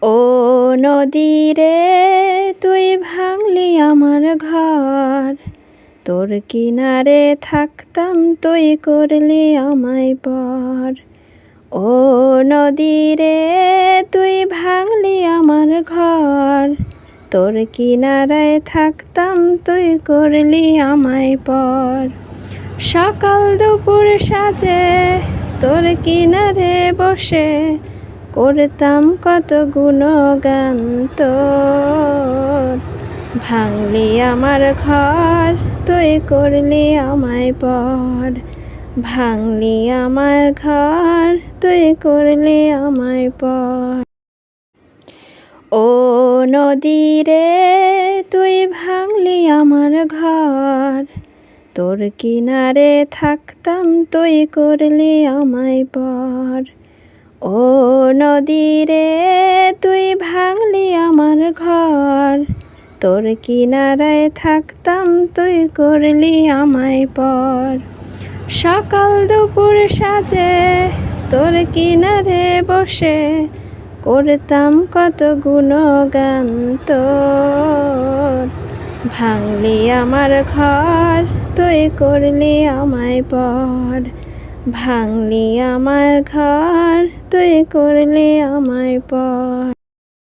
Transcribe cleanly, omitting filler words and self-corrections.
ও নদী রে তুই ভাঙলি আমার ঘর, তোর কিনারে থাকতাম তুই করলি আমায় পর। ও নদী রে তুই ভাঙলি আমার ঘর, তোর কিনারায় থাকতাম তুই করলি আমায় পর। সকাল দুপুর সাজে তোর কিনারে বসে করতাম কত গুণগান তোর। ভাঙলি আমার ঘর তুই করলি আমায় পর, ভাঙলি আমার ঘর তুই করলি আমায় পর। ও নদী রে তুই ভাঙলি আমার ঘর, তোর কিনারে থাকতাম তুই করলি আমায় পর। ও নদী রে তুই ভাঙলি আমার ঘর, তোর কিনারায় থাকতাম তুই করলি আমায় পর। সকাল দুপুর সাজে তোর কিনারে বসে করতাম কত গুণগান তোর। ভাঙলি আমার ঘর তুই করলি আমায় পর, ভাঙলি আমার ঘর তুই করলি আমায় পর।